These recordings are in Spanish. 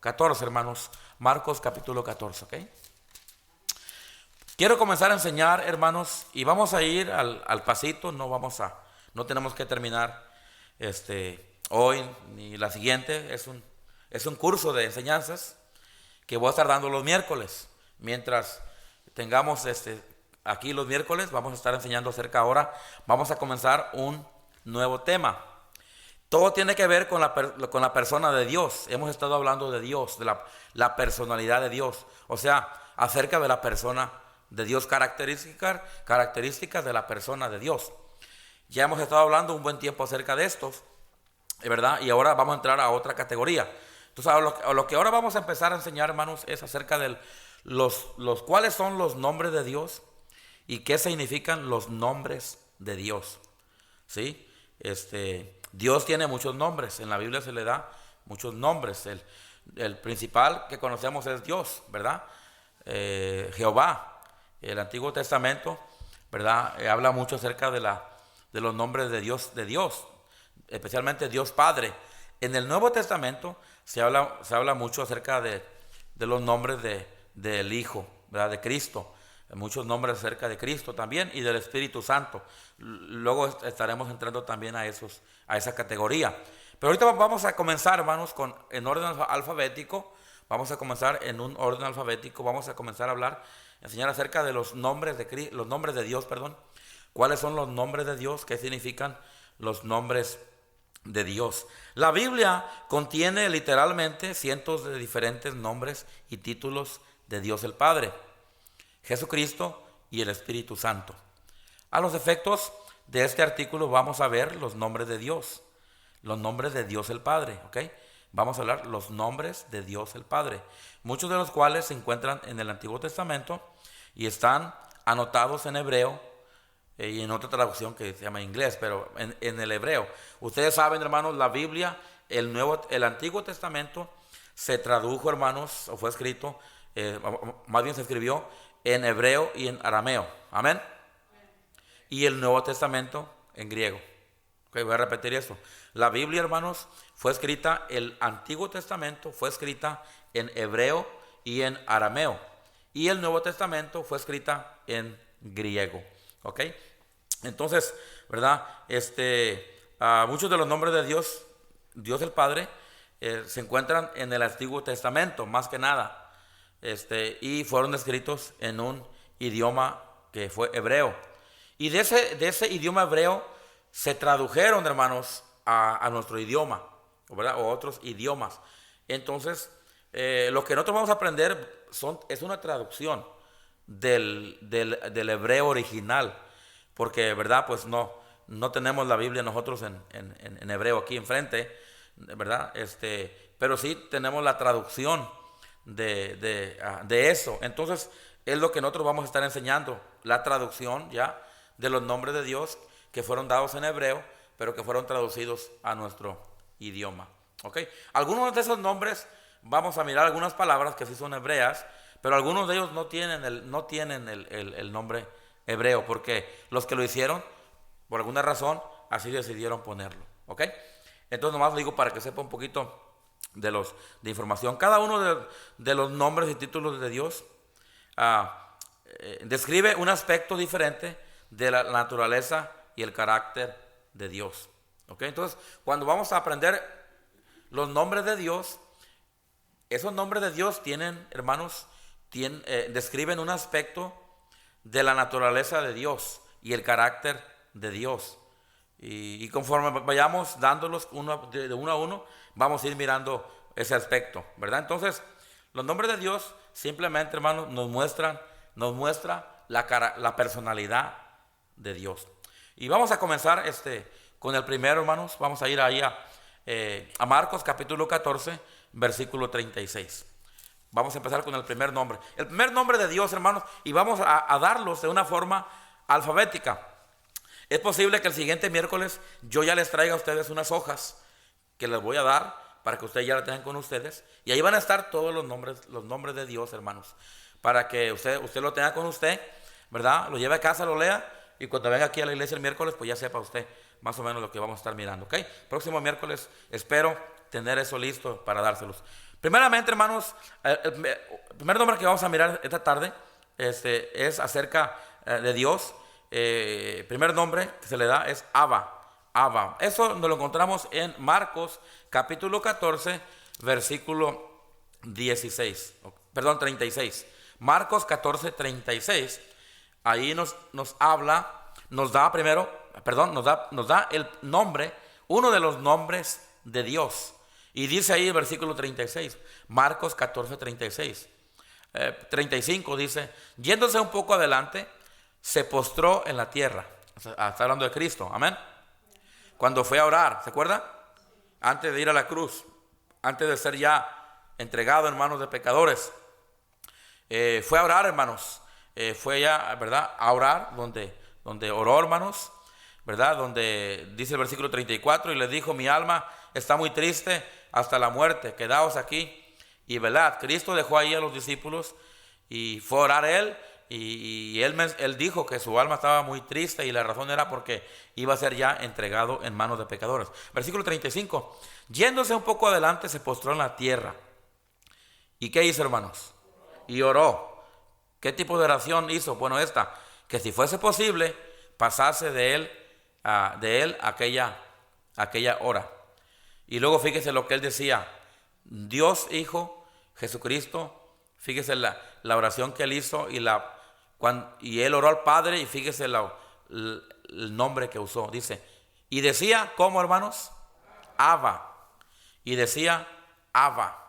14, hermanos. Marcos capítulo 14, ¿ok? Quiero comenzar a enseñar, hermanos, y vamos a ir al pasito. No tenemos que terminar hoy ni la siguiente. Es un curso de enseñanzas que voy a estar dando los miércoles. Mientras tengamos aquí los miércoles, vamos a estar enseñando acerca ahora. Vamos a comenzar un nuevo tema. Todo tiene que ver con la persona de Dios. Hemos estado hablando de Dios, de la personalidad de Dios. O sea, acerca de la persona de Dios, características de la persona de Dios. Ya hemos estado hablando un buen tiempo acerca de estos, ¿verdad? Y ahora vamos a entrar a otra categoría. Entonces, a lo que ahora vamos a empezar a enseñar, hermanos, es acerca de cuáles son los nombres de Dios y qué significan los nombres de Dios. ¿Sí? Dios tiene muchos nombres. En la Biblia se le da muchos nombres. El principal que conocemos es Dios, ¿verdad? Jehová. El Antiguo Testamento, ¿verdad? Habla mucho acerca de los nombres de Dios, especialmente Dios Padre. En el Nuevo Testamento se habla mucho acerca de los nombres del Hijo, ¿verdad? De Cristo. Muchos nombres acerca de Cristo también y del Espíritu Santo. Luego estaremos entrando también a esa categoría. Pero ahorita vamos a comenzar, hermanos, en orden alfabético. Vamos a comenzar en un orden alfabético. Vamos a comenzar a enseñar acerca de los nombres de Dios, perdón. ¿Cuáles son los nombres de Dios? ¿Qué significan los nombres de Dios? La Biblia contiene literalmente cientos de diferentes nombres y títulos de Dios el Padre, Jesucristo y el Espíritu Santo. A los efectos de este artículo vamos a ver los nombres de Dios el Padre, ¿ok? Vamos a hablar los nombres de Dios el Padre, muchos de los cuales se encuentran en el Antiguo Testamento y están anotados en hebreo y en otra traducción que se llama inglés, pero en el hebreo. Ustedes saben, hermanos, la Biblia, el Antiguo Testamento se tradujo, hermanos, o fue escrito, más bien se escribió en hebreo y en arameo. Amén. Y el Nuevo Testamento en griego. Okay, voy a repetir eso. La Biblia, hermanos, el Antiguo Testamento fue escrita en hebreo y en arameo. Y el Nuevo Testamento fue escrita en griego. ¿Ok? Entonces, ¿verdad? Muchos de los nombres de Dios el Padre, se encuentran en el Antiguo Testamento, más que nada. Y fueron escritos en un idioma que fue hebreo. Y de ese idioma hebreo se tradujeron, hermanos, a nuestro idioma, ¿verdad? O otros idiomas. Entonces, lo que nosotros vamos a aprender es una traducción del hebreo original, porque, ¿verdad? Pues no tenemos la Biblia nosotros en hebreo aquí enfrente, ¿verdad? Pero sí tenemos la traducción de eso. Entonces, es lo que nosotros vamos a estar enseñando, la traducción ya de los nombres de Dios que fueron dados en hebreo, pero que fueron traducidos a nuestro idioma. ¿Ok? Algunos de esos nombres, vamos a mirar algunas palabras que sí son hebreas, pero algunos de ellos no tienen el nombre hebreo, porque los que lo hicieron, por alguna razón, así decidieron ponerlo. ¿Ok? Entonces nomás lo digo para que sepa un poquito de información. Cada uno de los nombres y títulos de Dios describe un aspecto diferente de la naturaleza y el carácter de Dios. ¿Ok? Entonces, cuando vamos a aprender los nombres de Dios, esos nombres de Dios tienen, hermanos, describen un aspecto de la naturaleza de Dios y el carácter de Dios. Y conforme vayamos dándolos de uno a uno, vamos a ir mirando ese aspecto, ¿verdad? Entonces, los nombres de Dios simplemente, hermanos, nos muestra la personalidad de Dios. Y vamos a comenzar con el primero, hermanos. Vamos a ir ahí a Marcos capítulo 14, versículo 36. Vamos a empezar con el primer nombre. El primer nombre de Dios, hermanos, y vamos a darlos de una forma alfabética. Es posible que el siguiente miércoles yo ya les traiga a ustedes unas hojas que les voy a dar para que ustedes ya las tengan con ustedes. Y ahí van a estar todos los nombres de Dios, hermanos, para que usted lo tenga con usted, ¿verdad? Lo lleve a casa, lo lea, y cuando venga aquí a la iglesia el miércoles, pues ya sepa usted más o menos lo que vamos a estar mirando, ¿ok? Próximo miércoles espero tener eso listo para dárselos. Primeramente, hermanos, el primer nombre que vamos a mirar esta tarde es acerca de Dios. Primer nombre que se le da es Abba. Abba. Eso nos lo encontramos en Marcos capítulo 14, versículo 16. Perdón, 36. Marcos 14, 36. Ahí nos habla, nos da el nombre, uno de los nombres de Dios. Y dice ahí el versículo 36, Marcos 14, 36. 35 dice, yéndose un poco adelante, se postró en la tierra. Está hablando de Cristo, amén. Cuando fue a orar, ¿se acuerda? Antes de ir a la cruz, antes de ser ya entregado en manos de pecadores. Fue a orar, hermanos. Fue ya, ¿verdad? A orar, donde oró, hermanos, ¿verdad? Donde dice el versículo 34, y les dijo, mi alma está muy triste hasta la muerte, quedaos aquí. Y verdad, Cristo dejó ahí a los discípulos y fue a orar él. Y él dijo que su alma estaba muy triste y la razón era porque iba a ser ya entregado en manos de pecadores. Versículo 35, yéndose un poco adelante se postró en la tierra. ¿Y qué hizo, hermanos? Y oró. ¿Qué tipo de oración hizo? Bueno, que si fuese posible pasase de él aquella hora. Y luego fíjese lo que él decía, Dios Hijo, Jesucristo, fíjese la oración que él hizo y él oró al Padre y fíjese el nombre que usó. Dice, y decía, ¿cómo, hermanos? Abba. Y decía, Abba.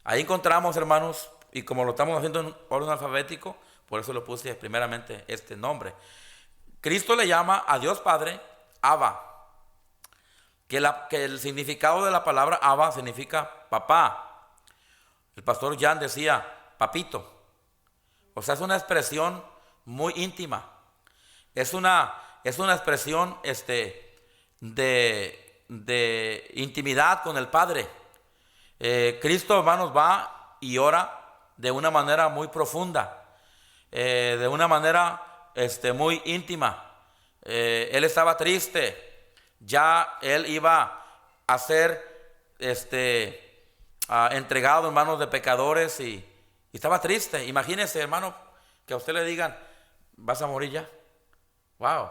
Ahí encontramos, hermanos, y como lo estamos haciendo en orden alfabético, por eso lo puse primeramente este nombre. Cristo le llama a Dios Padre Abba. Que el significado de la palabra Abba significa papá. El pastor Jan decía, papito. O sea, es una expresión muy íntima. Es una expresión de intimidad con el Padre. Cristo, hermanos, va y ora de una manera muy profunda, de una manera muy íntima. Él estaba triste. Ya él iba a ser entregado en manos de pecadores y estaba triste. Imagínese, hermano, que a usted le digan, vas a morir ya. Wow,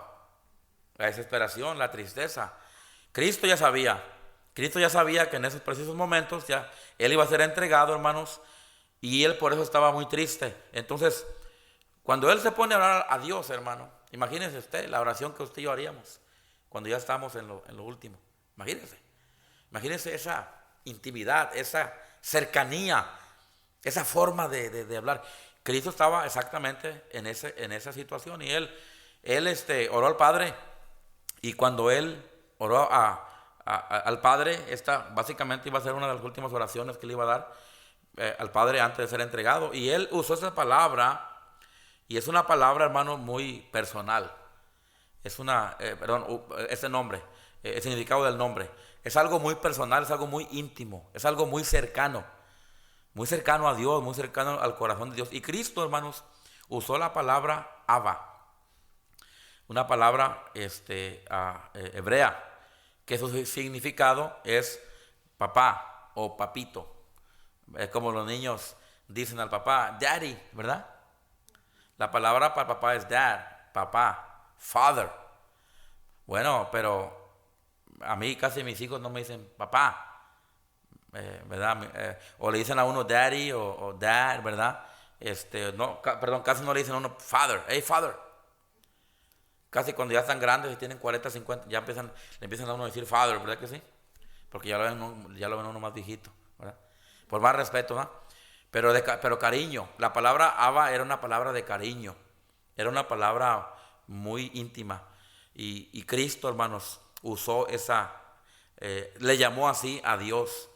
la desesperación, la tristeza. Cristo ya sabía que en esos precisos momentos ya él iba a ser entregado, hermanos, y él por eso estaba muy triste. Entonces, cuando él se pone a orar a Dios, hermano, imagínese usted la oración que usted y yo haríamos cuando ya estamos en lo último. Imagínense esa intimidad, esa cercanía, esa forma de hablar. Cristo estaba exactamente en esa situación y él oró al Padre, y cuando él oró al Padre, esta básicamente iba a ser una de las últimas oraciones que le iba a dar al Padre antes de ser entregado, y él usó esa palabra, y es una palabra, hermano, muy personal. Es ese nombre, el significado del nombre, es algo muy personal, es algo muy íntimo, es algo muy cercano a Dios, muy cercano al corazón de Dios. Y Cristo, hermanos, usó la palabra Abba, una palabra hebrea, que su significado es papá o papito. Es como los niños dicen al papá, daddy, ¿verdad? La palabra para papá es dad, papá. Father. Bueno, pero a mí casi mis hijos no me dicen papá, ¿verdad? O le dicen a uno daddy o dad, ¿verdad? Casi no le dicen a uno father. Hey, father. Casi cuando ya están grandes y tienen 40, 50, ya le empiezan a uno a decir father, ¿verdad que sí? Porque ya lo ven uno más viejito, ¿verdad? Por más respeto, ¿no? Pero cariño. La palabra Abba era una palabra de cariño. Era una palabra muy íntima, y Cristo, hermanos, usó le llamó así a Dios,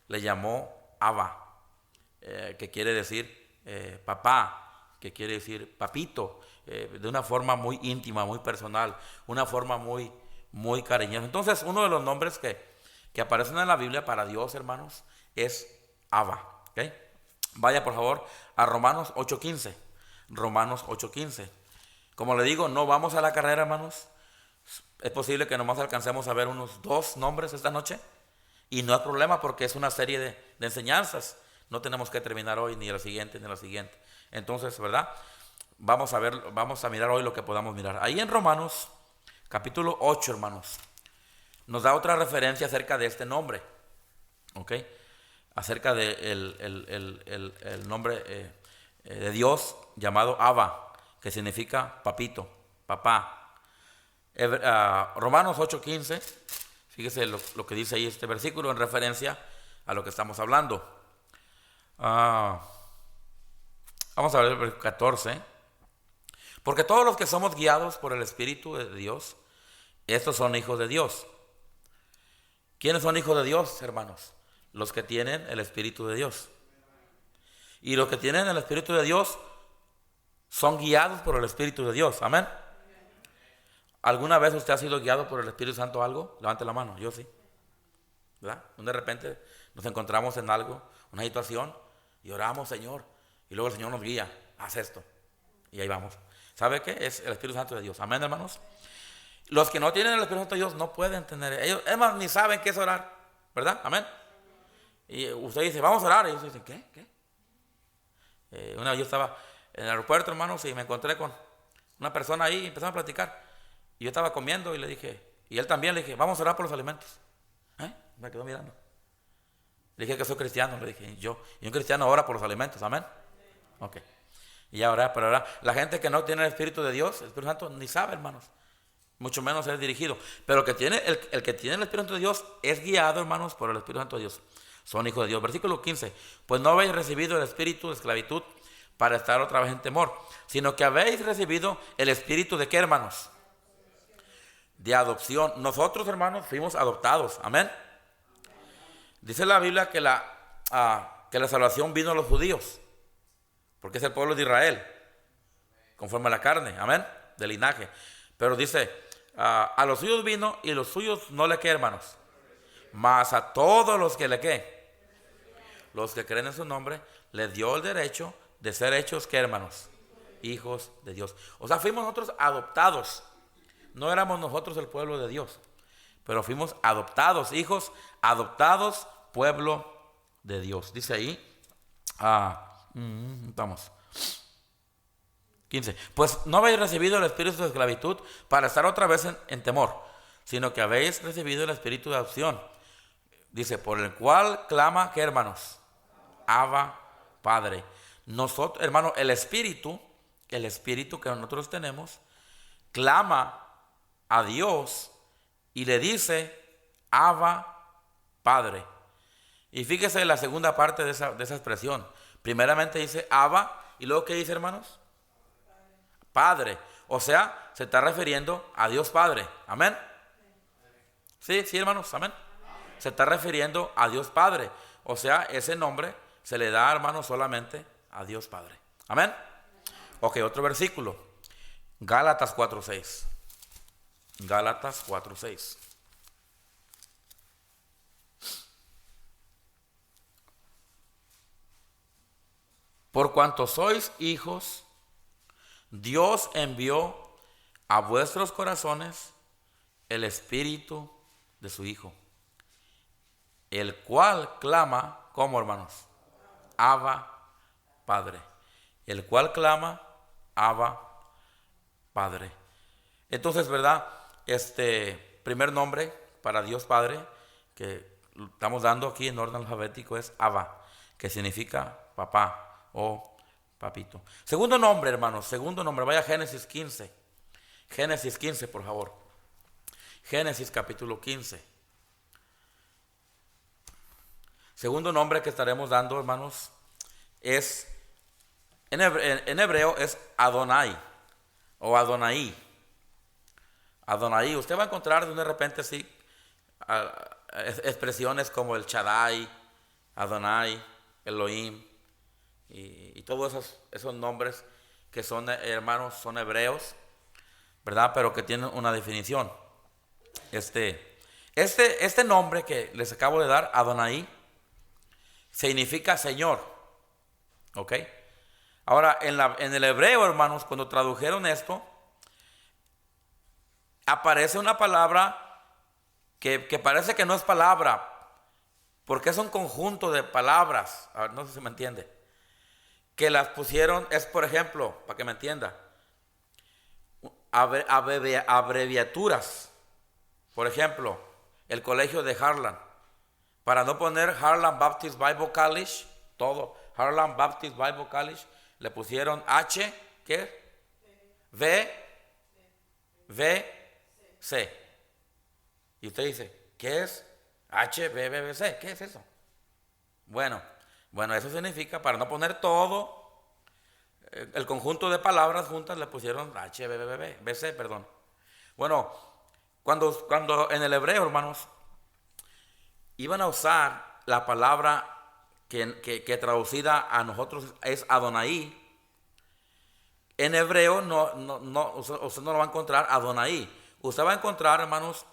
le llamó Abba, que quiere decir papá, que quiere decir papito, de una forma muy íntima, muy personal, una forma muy, muy cariñosa. Entonces, uno de los nombres que aparecen en la Biblia para Dios, hermanos, es Abba. ¿Okay? Vaya por favor a Romanos 8:15. Romanos 8:15. Como le digo, no vamos a la carrera, hermanos. Es posible que nomás alcancemos a ver unos 2 nombres esta noche. Y no hay problema porque es una serie de enseñanzas. No tenemos que terminar hoy, ni la siguiente, ni la siguiente. Entonces, ¿verdad? Vamos a mirar hoy lo que podamos mirar. Ahí en Romanos, capítulo 8, hermanos, nos da otra referencia acerca de este nombre. ¿Ok? Acerca de el nombre de Dios llamado Abba, que significa papito, papá. Romanos 8:15, fíjese lo que dice ahí este versículo en referencia a lo que estamos hablando. Vamos a ver el versículo 14. Porque todos los que somos guiados por el Espíritu de Dios, estos son hijos de Dios. ¿Quiénes son hijos de Dios, hermanos? Los que tienen el Espíritu de Dios. Y los que tienen el Espíritu de Dios son guiados por el Espíritu de Dios. Amén. ¿Alguna vez usted ha sido guiado por el Espíritu Santo algo? Levante la mano. Yo sí. ¿Verdad? De repente nos encontramos en algo, una situación, y oramos, Señor. Y luego el Señor nos guía. Haz esto. Y ahí vamos. ¿Sabe qué? Es el Espíritu Santo de Dios. Amén, hermanos. Los que no tienen el Espíritu Santo de Dios no pueden tener. Ellos, es más, ni saben qué es orar. ¿Verdad? Amén. Y usted dice, vamos a orar. Y ellos dicen, ¿qué? Una vez yo estaba en el aeropuerto, hermanos, y me encontré con una persona ahí y empezamos a platicar. Y yo estaba comiendo y le dije, y él también, le dije, vamos a orar por los alimentos. Me quedó mirando. Le dije que soy cristiano, le dije, y un cristiano ora por los alimentos, amén. Ok. Y ahora, pero ahora, la gente que no tiene el Espíritu de Dios, el Espíritu Santo, ni sabe, hermanos. Mucho menos es dirigido. Pero el que tiene el Espíritu Santo de Dios es guiado, hermanos, por el Espíritu Santo de Dios. Son hijos de Dios. Versículo 15. Pues no habéis recibido el espíritu de esclavitud para estar otra vez en temor, sino que habéis recibido el espíritu de ¿qué, hermanos? De adopción. Nosotros, hermanos, fuimos adoptados. Amén. Dice la Biblia que la salvación vino a los judíos, porque es el pueblo de Israel, conforme a la carne. Amén. De linaje. Pero dice, a los suyos vino y los suyos no le ¿qué, hermanos? Mas a todos los que le ¿qué? Los que creen en su nombre, les dio el derecho de ser hechos ¿qué, hermanos? Hijos de Dios. O sea, fuimos nosotros adoptados. No éramos nosotros el pueblo de Dios, pero fuimos adoptados, hijos adoptados, pueblo de Dios. Dice ahí, estamos. 15. Pues no habéis recibido el espíritu de esclavitud para estar otra vez en temor, sino que habéis recibido el espíritu de adopción. Dice, por el cual clama, ¿qué, hermanos? Abba, Padre. Nosotros, hermano, el espíritu que nosotros tenemos, clama a Dios y le dice, Abba, Padre. Y fíjese en la segunda parte de esa expresión. Primeramente dice Abba, y luego ¿qué dice, hermanos? Padre. O sea, se está refiriendo a Dios Padre. Amén. Sí, hermanos, amén. Se está refiriendo a Dios Padre. O sea, ese nombre se le da, hermanos, solamente a Dios Padre. Amén. Ok, otro versículo. Gálatas 4:6. Gálatas 4:6. Por cuanto sois hijos, Dios envió a vuestros corazones el espíritu de su Hijo, el cual clama, ¿cómo, hermanos? Abba, Padre. El cual clama, Abba, Padre. Entonces, ¿verdad? Primer nombre para Dios Padre que estamos dando aquí en orden alfabético es Abba, que significa papá o papito. Segundo nombre, hermanos, vaya a Génesis 15. Génesis 15, por favor. Génesis capítulo 15. Segundo nombre que estaremos dando, hermanos, es, en hebreo es Adonai o Adonai. Adonai, usted va a encontrar de repente así expresiones como el Shaddai, Adonai, Elohim y todos esos nombres que son, hermanos, son hebreos, ¿verdad? Pero que tienen una definición. Este nombre que les acabo de dar, Adonai, significa Señor. ¿Ok? Ahora, en el hebreo, hermanos, cuando tradujeron esto, aparece una palabra que parece que no es palabra, Porque es un conjunto de palabras, a ver, no sé si me entiende, que las pusieron, es por ejemplo, para que me entienda, abreviaturas. Por ejemplo, el colegio de Harlan. Para no poner Harlan Baptist Bible College, todo, Harlan Baptist Bible College, le pusieron H, ¿qué? C. Y usted dice, ¿qué es? HBBC, ¿qué es eso? Bueno, eso significa, para no poner todo, el conjunto de palabras juntas le pusieron HBBC, perdón. Bueno, cuando en el hebreo, hermanos, iban a usar la palabra que traducida a nosotros es Adonai. En hebreo usted no lo va a encontrar Adonai. Usted va a encontrar, hermanos,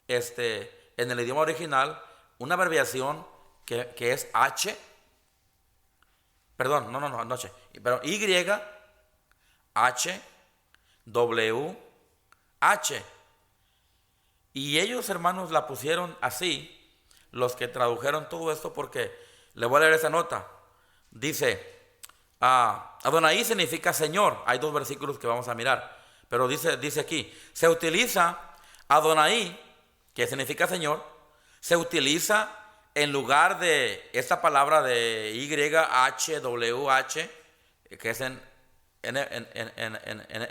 en el idioma original, una abreviación que es H. Perdón, no H. Pero Y, H, W, H. Y ellos, hermanos, la pusieron así, los que tradujeron todo esto, porque le voy a leer esa nota. Dice, Adonai significa Señor. Hay dos versículos que vamos a mirar, pero dice aquí, se utiliza Adonai, que significa Señor, se utiliza en lugar de esta palabra de YHWH, que es en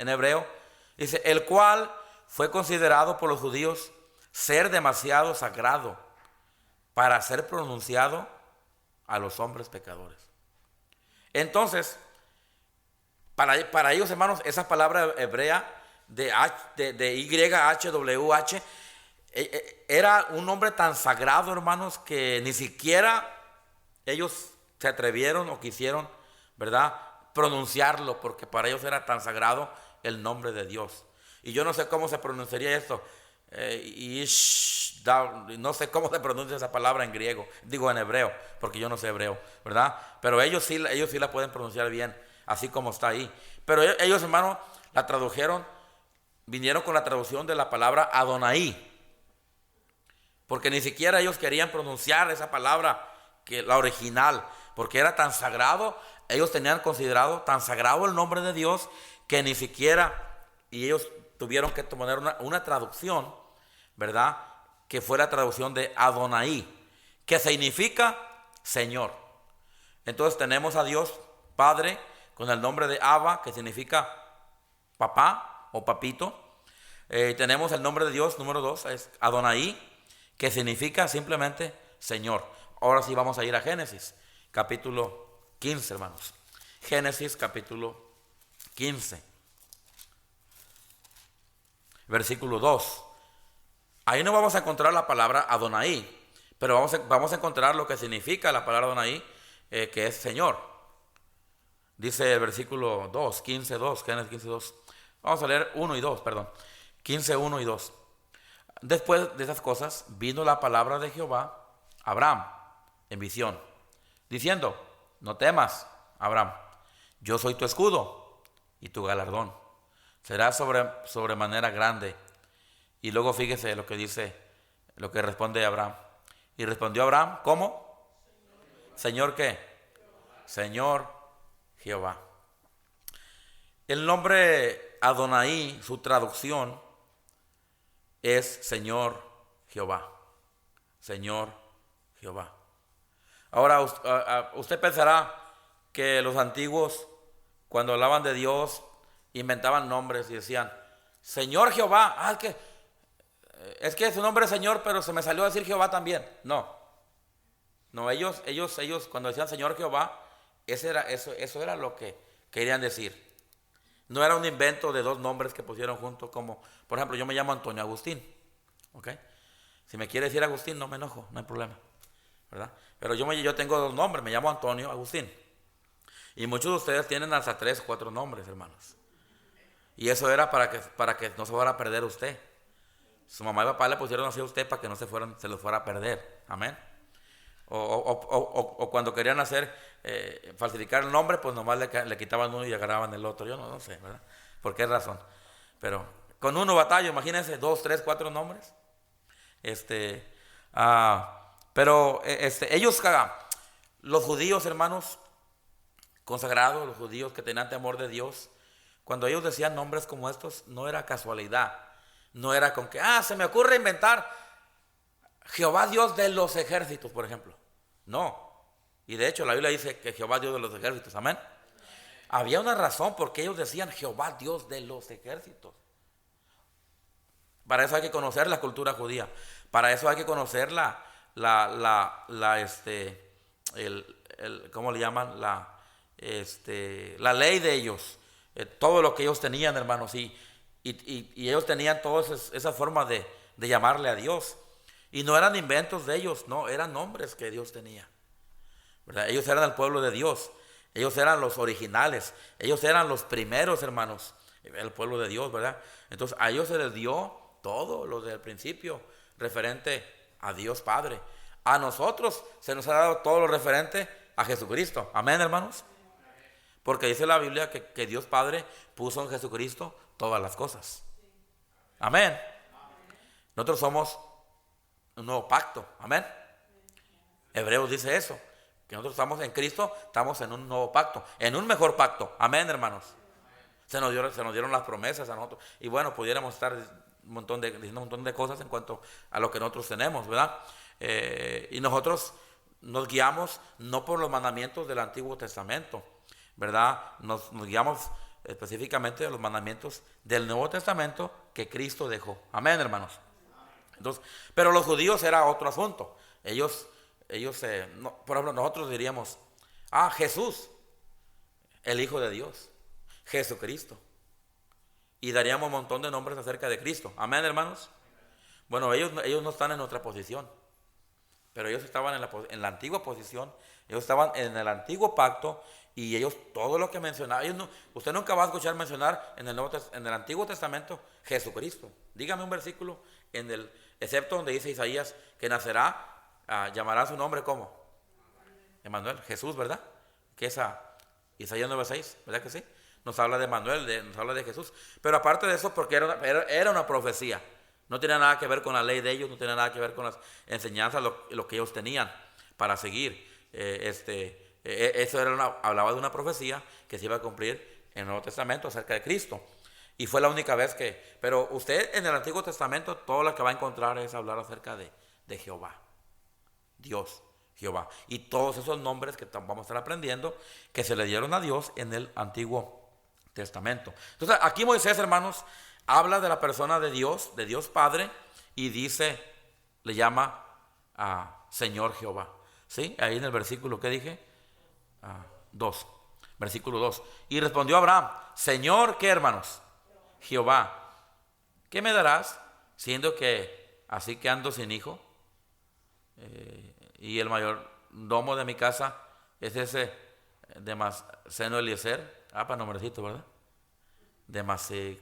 hebreo. Dice, el cual fue considerado por los judíos ser demasiado sagrado para ser pronunciado a los hombres pecadores. Entonces, para ellos, hermanos, esa palabra hebrea de YHWH era un nombre tan sagrado, hermanos, que ni siquiera ellos se atrevieron o quisieron, ¿verdad?, pronunciarlo, porque para ellos era tan sagrado el nombre de Dios. Y yo no sé cómo se pronunciaría esto. No sé cómo se pronuncia esa palabra en griego, digo en hebreo, porque yo no sé hebreo, ¿verdad? Pero ellos sí la pueden pronunciar bien, así como está ahí. Pero ellos, hermanos, la tradujeron, vinieron con la traducción de la palabra Adonai, porque ni siquiera ellos querían pronunciar esa palabra, que la original, porque era tan sagrado. Ellos tenían considerado tan sagrado el nombre de Dios que ni siquiera, y ellos tuvieron que poner una traducción, ¿verdad?, que fue la traducción de Adonai, que significa Señor. Entonces tenemos a Dios Padre con el nombre de Abba, que significa papá o papito. Tenemos el nombre de Dios número 2, es Adonai, que significa simplemente Señor. Ahora sí vamos a ir a Génesis, capítulo 15, hermanos. Génesis, capítulo 15, versículo 2. Ahí no vamos a encontrar la palabra Adonai, pero vamos a encontrar lo que significa la palabra Adonai, que es Señor. Dice el versículo 2, 15:2, Génesis 15:2. Vamos a leer 1 y 2, perdón. 15:1 y 2. Después de esas cosas vino la palabra de Jehová a Abraham en visión, diciendo, no temas, Abraham, yo soy tu escudo y tu galardón será sobremanera grande. Y luego fíjese lo que dice, lo que responde Abraham. Y respondió Abraham, ¿cómo? ¿Señor qué? Señor Jehová. El nombre Adonai, su traducción es Señor Jehová. Señor Jehová. Ahora usted pensará que los antiguos, cuando hablaban de Dios, inventaban nombres y decían, Señor Jehová, es que su nombre es Señor, pero se me salió a decir Jehová también. No, ellos cuando decían Señor Jehová, eso era lo que querían decir. No era un invento de dos nombres que pusieron juntos, como, por ejemplo, yo me llamo Antonio Agustín, ¿ok? Si me quiere decir Agustín, no me enojo, no hay problema, ¿verdad? Pero yo tengo dos nombres, me llamo Antonio Agustín. Y muchos de ustedes tienen hasta 3 o 4 nombres, hermanos. Y eso era para que no se fuera a perder usted. Su mamá y papá le pusieron así a usted para que no se los fuera a perder. Amén. O cuando querían falsificar el nombre, pues nomás le quitaban uno y agarraban el otro. Yo no sé, ¿verdad? ¿Por qué razón? Pero con uno batallo, imagínense, 2, 3, 4 nombres. Pero ellos, los judíos, hermanos, consagrados, los judíos que tenían temor de Dios, cuando ellos decían nombres como estos, no era casualidad. No era con que, se me ocurre inventar Jehová Dios de los ejércitos, por ejemplo. No. Y de hecho la Biblia dice que Jehová Dios de los ejércitos. Amén. Había una razón por qué ellos decían Jehová Dios de los ejércitos. Para eso hay que conocer la cultura judía. Para eso hay que conocer ¿cómo le llaman? La ley de ellos. Todo lo que ellos tenían, hermanos. Y ellos tenían toda esa forma de llamarle a Dios. Y no eran inventos de ellos, no, eran nombres que Dios tenía, ¿verdad? Ellos eran el pueblo de Dios. Ellos eran los originales. Ellos eran los primeros, hermanos. El pueblo de Dios, ¿verdad? Entonces a ellos se les dio todo lo del principio referente a Dios Padre. A nosotros se nos ha dado todo lo referente a Jesucristo. Amén, hermanos. Porque dice la Biblia que Dios Padre puso en Jesucristo todas las cosas. Amén. Nosotros somos un nuevo pacto. Amén. Hebreos dice eso, que nosotros estamos en Cristo, estamos en un nuevo pacto, en un mejor pacto. Amén, hermanos. Se nos dieron las promesas a nosotros. Y bueno, pudiéramos estar diciendo un montón de cosas en cuanto a lo que nosotros tenemos, ¿verdad? Y nosotros nos guiamos no por los mandamientos del Antiguo Testamento, ¿verdad? Nos guiamos específicamente de los mandamientos del Nuevo Testamento que Cristo dejó. Amén, hermanos. Entonces, pero los judíos era otro asunto. Ellos por ejemplo, nosotros diríamos, Jesús, el Hijo de Dios, Jesucristo. Y daríamos un montón de nombres acerca de Cristo. Amén, hermanos. Bueno, ellos no están en otra posición, pero ellos estaban en la antigua posición. Ellos estaban en el antiguo pacto. Y ellos, todo lo que mencionaban, usted nunca va a escuchar mencionar en el Antiguo Testamento Jesucristo. Dígame un versículo excepto donde dice Isaías que nacerá, llamará su nombre ¿cómo? Emmanuel, Jesús, ¿verdad? Que es Isaías 9:6, ¿verdad que sí? Nos habla de Emmanuel, nos habla de Jesús. Pero aparte de eso, porque era una profecía. No tenía nada que ver con la ley de ellos, no tenía nada que ver con las enseñanzas, lo que ellos tenían para seguir. Eso hablaba de una profecía que se iba a cumplir en el Nuevo Testamento acerca de Cristo. Y fue la única vez pero usted en el Antiguo Testamento todo lo que va a encontrar es hablar acerca de Jehová, Dios, Jehová. Y todos esos nombres que vamos a estar aprendiendo que se le dieron a Dios en el Antiguo Testamento. Entonces aquí Moisés, hermanos, habla de la persona de Dios Padre, y le llama a Señor Jehová. ¿Sí? Ahí en el versículo, ¿qué dije? 2, versículo 2. Y respondió Abraham, Señor, ¿qué, hermanos? Jehová, ¿qué me darás, siendo que así que ando sin hijo? Y el mayordomo de mi casa es ese Damasceno Eliezer. Para nombrecito, ¿verdad?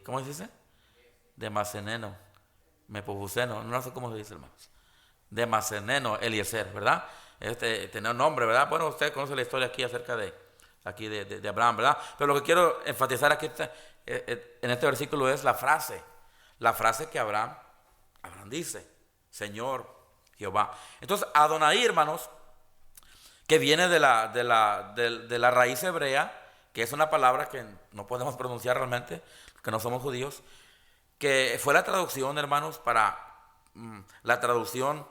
¿Cómo se dice? Damasceneno, Mepobuseno, no sé cómo se dice, hermanos. Damasceneno Eliezer, ¿verdad? Tenía un nombre, ¿verdad? Bueno, usted conoce la historia aquí acerca de Abraham, ¿verdad? Pero lo que quiero enfatizar aquí en este versículo es la frase que Abraham dice, Señor Jehová. Entonces, Adonai, hermanos, que viene de la raíz hebrea, que es una palabra que no podemos pronunciar realmente, que no somos judíos, que fue la traducción, hermanos, la traducción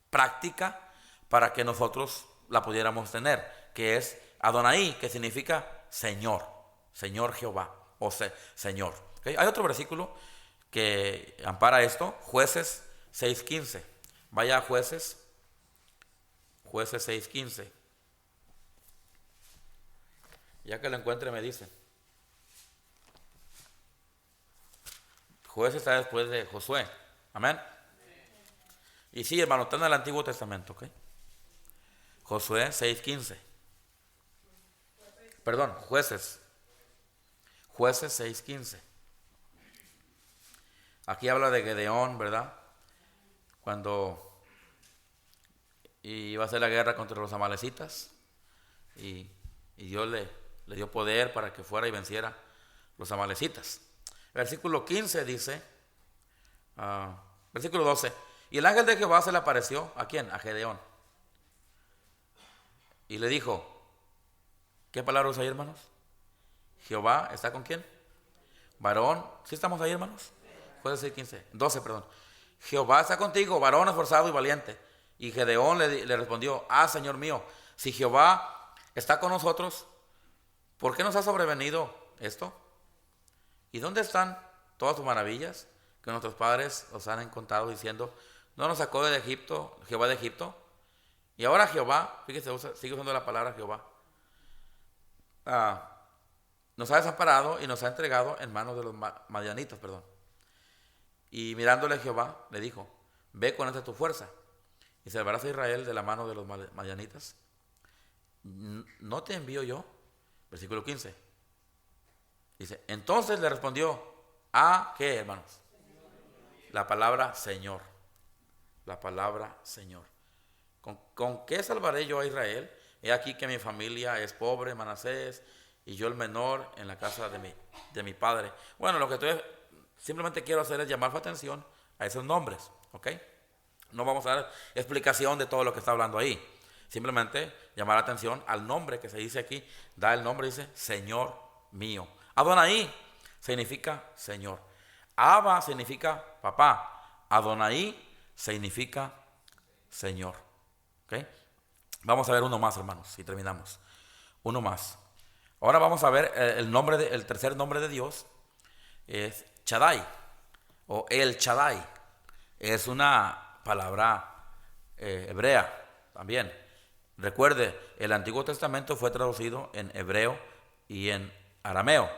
práctica para que nosotros la pudiéramos tener, que es Adonai, que significa Señor, Señor Jehová, o Señor. ¿Okay? Hay otro versículo que ampara esto, Jueces 6:15. Vaya a Jueces 6:15. Ya que lo encuentre me dicen. Jueces está después de Josué. Amén. Y sí, hermano, está en el Antiguo Testamento, ¿ok? Josué 6:15. Perdón, Jueces 6:15. Aquí habla de Gedeón, ¿verdad? Cuando iba a hacer la guerra contra los amalecitas. Y Dios le dio poder para que fuera y venciera los amalecitas. Versículo 15 dice, versículo 12. Y el ángel de Jehová se le apareció, ¿a quién? A Gedeón. y le dijo, ¿qué palabra usa ahí, hermanos? Jehová está con quién? Varón, ¿sí estamos ahí, hermanos? Puede ser 15, 12, perdón. Jehová está contigo, varón esforzado y valiente. Y Gedeón le respondió, Señor mío, si Jehová está con nosotros, ¿por qué nos ha sobrevenido esto? ¿Y dónde están todas tus maravillas que nuestros padres os han contado diciendo, no nos sacó de Egipto, Jehová de Egipto? Y ahora Jehová, fíjese, sigue usando la palabra Jehová, nos ha desamparado y nos ha entregado en manos de los madianitas, perdón. Y mirándole Jehová, le dijo, ve con esta tu fuerza y salvarás a Israel de la mano de los madianitas. ¿No te envío yo? Versículo 15. Dice, entonces le respondió, ¿qué, hermanos? La palabra Señor. La palabra Señor. ¿Con qué salvaré yo a Israel? He aquí que mi familia es pobre, Manasés, y yo el menor en la casa de mi padre. Bueno, lo que simplemente quiero hacer es llamar su atención a esos nombres, ¿ok? No vamos a dar explicación de todo lo que está hablando ahí. Simplemente llamar la atención al nombre que se dice aquí. Da el nombre, dice, Señor mío. Adonai significa Señor. Abba significa papá. Adonai significa Señor. ¿Ok? Vamos a ver uno más, hermanos, y terminamos. Uno más. Ahora vamos a ver el tercer nombre de Dios. Es Shaddai o El Shaddai. Es una palabra hebrea también. Recuerde, el Antiguo Testamento fue traducido en hebreo y en arameo.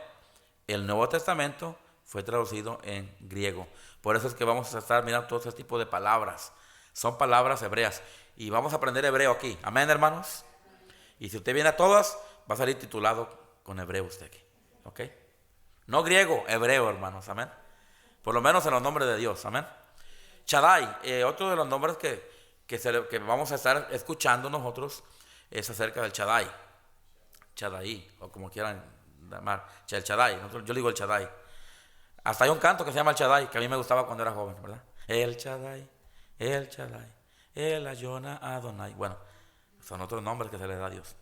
El Nuevo Testamento fue traducido en griego. Por eso es que vamos a estar mirando todo ese tipo de palabras. Son palabras hebreas. Y vamos a aprender hebreo aquí. Amén, hermanos. Y si usted viene a todas, va a salir titulado con hebreo usted aquí. ¿Ok? No griego, hebreo, hermanos. Amén. Por lo menos en los nombres de Dios. Amén. Shaddai, otro de los nombres que vamos a estar escuchando nosotros es acerca del Shaddai. Shaddai, o como quieran llamar. El Shaddai. Yo digo el Shaddai. Hasta hay un canto que se llama el Shaddai, que a mí me gustaba cuando era joven, ¿verdad? El Shaddai, el Ayona Adonai. Bueno, son otros nombres que se le da a Dios.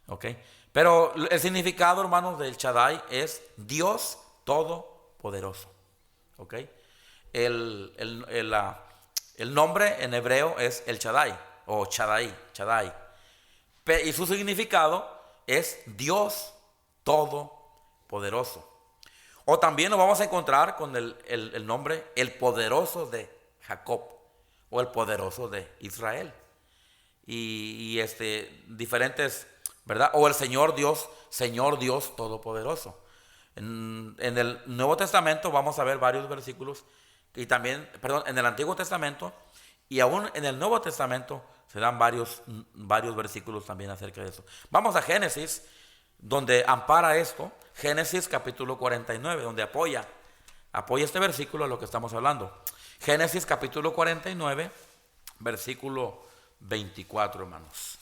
¿Ok? Pero el significado, hermanos, del Shaddai es Dios Todopoderoso. ¿Ok? El nombre en hebreo es el Shaddai o Shaddai. Y su significado es Dios Todopoderoso. O también nos vamos a encontrar con el nombre el poderoso de Jacob o el poderoso de Israel. Y diferentes, ¿verdad? O el Señor Dios Todopoderoso. En el Nuevo Testamento vamos a ver varios versículos y también, en el Antiguo Testamento y aún en el Nuevo Testamento se dan varios versículos también acerca de eso. Vamos a Génesis, donde ampara esto. Génesis capítulo 49, donde apoya este versículo a lo que estamos hablando. Génesis capítulo 49, versículo 24, hermanos.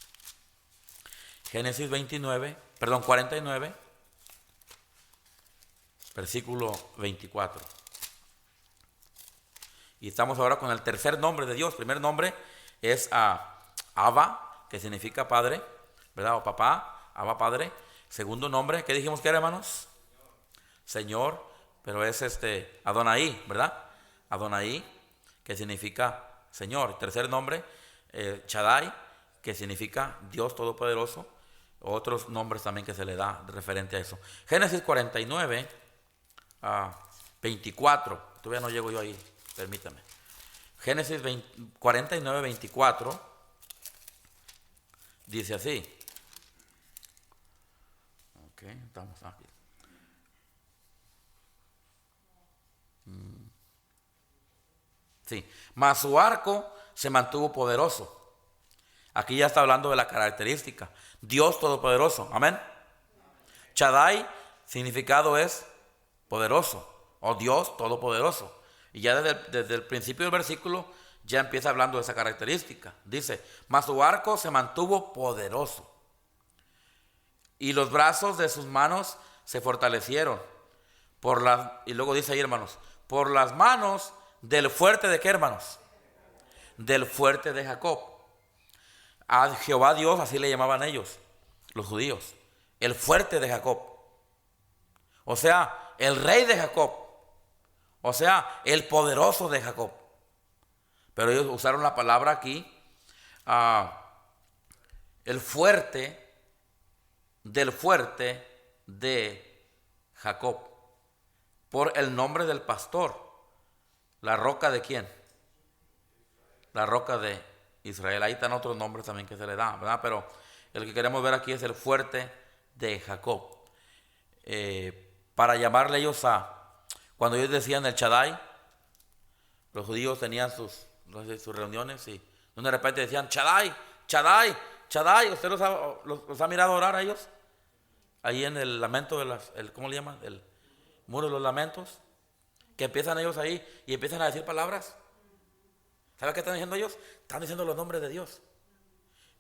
Génesis 49, versículo 24. Y estamos ahora con el tercer nombre de Dios. El primer nombre es Abba, que significa padre, ¿verdad? O papá, Abba, padre. Segundo nombre, ¿qué dijimos que era, hermanos? Señor, pero es Adonai, ¿verdad? Adonai, que significa Señor. Tercer nombre, Shaddai, que significa Dios Todopoderoso. Otros nombres también que se le da referente a eso. Génesis 49, 24. Todavía no llego yo ahí, permítame. Génesis 49, 24. Dice así. Ok, estamos aquí. Sí, mas su arco se mantuvo poderoso. Aquí ya está hablando de la característica. Dios Todopoderoso, amén. Shaddai, significado es poderoso o Dios Todopoderoso. Y ya desde el principio del versículo ya empieza hablando de esa característica. Dice, mas su arco se mantuvo poderoso. Y los brazos de sus manos se fortalecieron. Y luego dice ahí, hermanos, por las manos del fuerte de qué, hermanos? Del fuerte de Jacob. A Jehová Dios, así le llamaban ellos, los judíos, el fuerte de Jacob. O sea, el rey de Jacob. O sea, el poderoso de Jacob. Pero ellos usaron la palabra aquí, el fuerte, del fuerte de Jacob. Por el nombre del pastor. ¿La roca de quién? La roca de Israel. Ahí están otros nombres también que se le dan, ¿verdad? Pero el que queremos ver aquí es el fuerte de Jacob. Para llamarle ellos cuando ellos decían el Shaddai, los judíos tenían sus reuniones y de repente decían Shaddai, Shaddai, Shaddai. ¿Usted los ha mirado orar a ellos? Ahí en el lamento de ¿cómo le llaman? El muro de los lamentos. Que empiezan ellos ahí y empiezan a decir palabras. ¿Sabe qué están diciendo ellos? Están diciendo los nombres de Dios.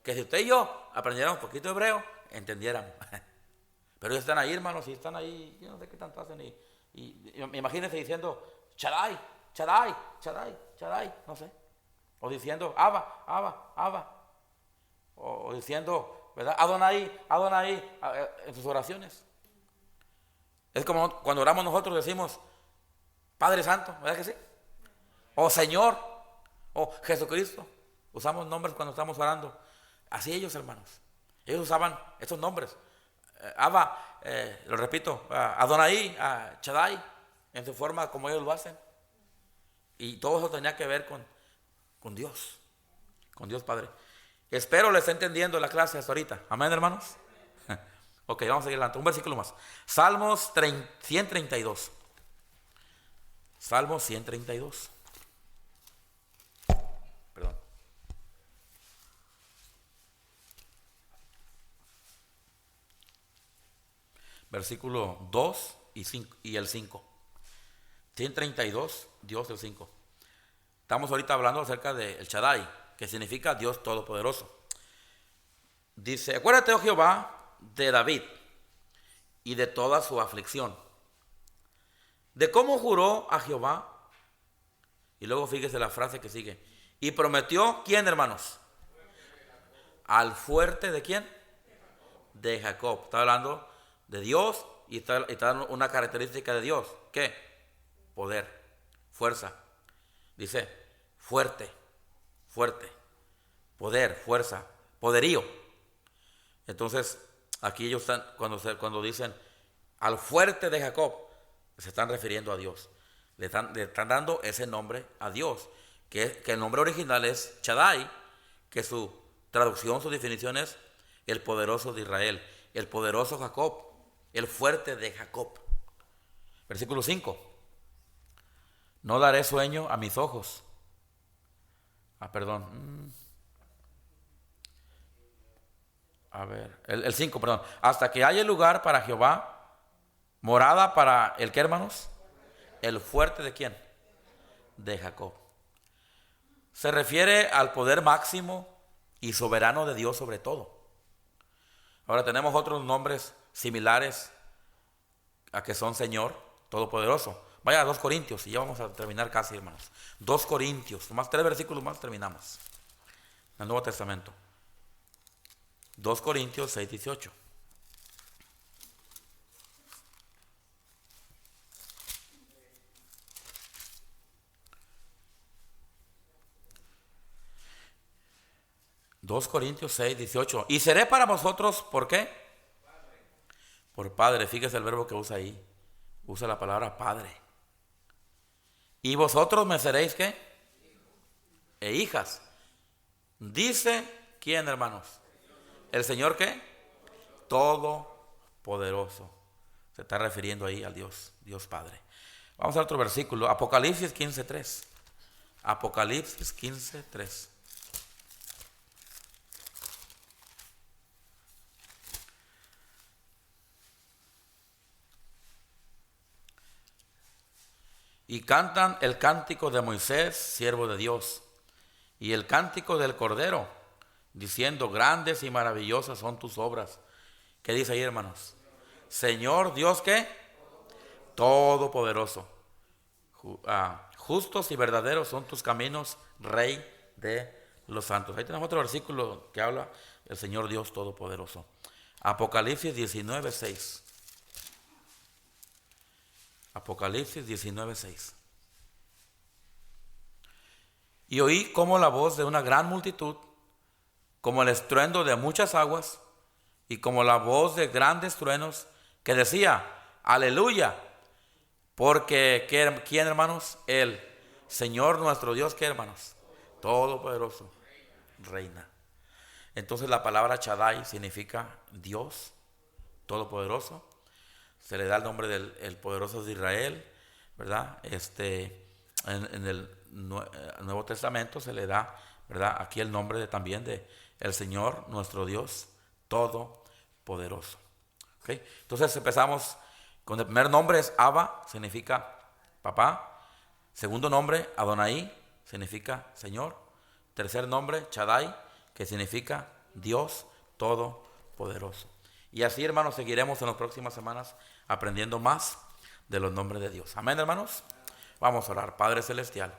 Que si usted y yo aprendiéramos un poquito de hebreo, entendiéramos. Pero ellos están ahí, hermanos, y están ahí, yo no sé qué tanto hacen. Y imagínense diciendo, Shaddai, Shaddai, Shaddai, Shaddai, no sé. O diciendo, Abba, Abba, Abba. O diciendo, ¿verdad? Adonai, Adonai, en sus oraciones. Es como cuando oramos nosotros decimos, Padre Santo, ¿verdad que sí? O Señor, o Jesucristo. Usamos nombres cuando estamos orando. Así ellos, hermanos. Ellos usaban estos nombres. Abba, lo repito, Adonai, Shaddai, en su forma como ellos lo hacen. Y todo eso tenía que ver con Dios. Con Dios Padre. Espero les esté entendiendo la clase hasta ahorita. Amén, hermanos. Ok, vamos a seguir adelante. Un versículo más. Salmos 132. Salmo 132. Perdón. Versículo 2 y el 5. 132, Dios el 5. Estamos ahorita hablando acerca del Shaddai, que significa Dios Todopoderoso. Dice, acuérdate, oh Jehová, de David y de toda su aflicción, de cómo juró a Jehová. Y luego fíjese la frase que sigue. Y prometió, ¿quién, hermanos? Al fuerte de quién? De Jacob. Está hablando de Dios y está dando una característica de Dios. ¿Qué? Poder, fuerza. Dice, fuerte, fuerte, poder, fuerza, poderío. Entonces, aquí ellos están, cuando dicen al fuerte de Jacob, se están refiriendo a Dios. Le están dando ese nombre a Dios, que el nombre original es Shaddai, que su traducción, su definición es el poderoso de Israel, el poderoso Jacob, el fuerte de Jacob. Versículo 5. No daré sueño a mis ojos. Perdón. A ver, el 5, perdón. Hasta que haya lugar para Jehová, morada para el que, hermanos, el fuerte de quién? De Jacob. Se refiere al poder máximo y soberano de Dios sobre todo. Ahora tenemos otros nombres similares a que son Señor Todopoderoso. Vaya a 2 Corintios y ya vamos a terminar casi, hermanos. 2 Corintios, más 3 versículos más terminamos. En el Nuevo Testamento. 2 Corintios 6, 18. Dos Corintios 6, 18. Y seré para vosotros, ¿por qué? Padre. Por Padre, fíjese el verbo que usa ahí. Usa la palabra Padre. Y vosotros me seréis, ¿qué? E hijas. Dice, ¿quién, hermanos? ¿El Señor qué? Todopoderoso. Se está refiriendo ahí al Dios Padre. Vamos a otro versículo. Apocalipsis 15, 3. Apocalipsis 15, 3. Y cantan el cántico de Moisés, siervo de Dios, y el cántico del Cordero, diciendo, grandes y maravillosas son tus obras. ¿Qué dice ahí, hermanos? Señor Dios, ¿qué? Todopoderoso. Justos y verdaderos son tus caminos, Rey de los santos. Ahí tenemos otro versículo que habla el Señor Dios Todopoderoso. Apocalipsis 19:6. Apocalipsis 19:6. Y oí como la voz de una gran multitud, como el estruendo de muchas aguas, y como la voz de grandes truenos, que decía: aleluya, porque ¿quién, hermanos? El Señor nuestro Dios, ¿qué, hermanos? Todopoderoso, reina. Entonces la palabra Shaddai significa Dios Todopoderoso. Se le da el nombre del el poderoso de Israel, ¿verdad? En el Nuevo Testamento se le da, ¿verdad?, aquí el nombre también de el Señor nuestro Dios Todopoderoso. ¿Okay? Entonces empezamos con el primer nombre, es Abba, significa papá. Segundo nombre, Adonai, significa Señor. Tercer nombre, Shaddai, que significa Dios Todopoderoso. Y así, hermanos, seguiremos en las próximas semanas aprendiendo más de los nombres de Dios. Amén, hermanos. Vamos a orar. Padre Celestial,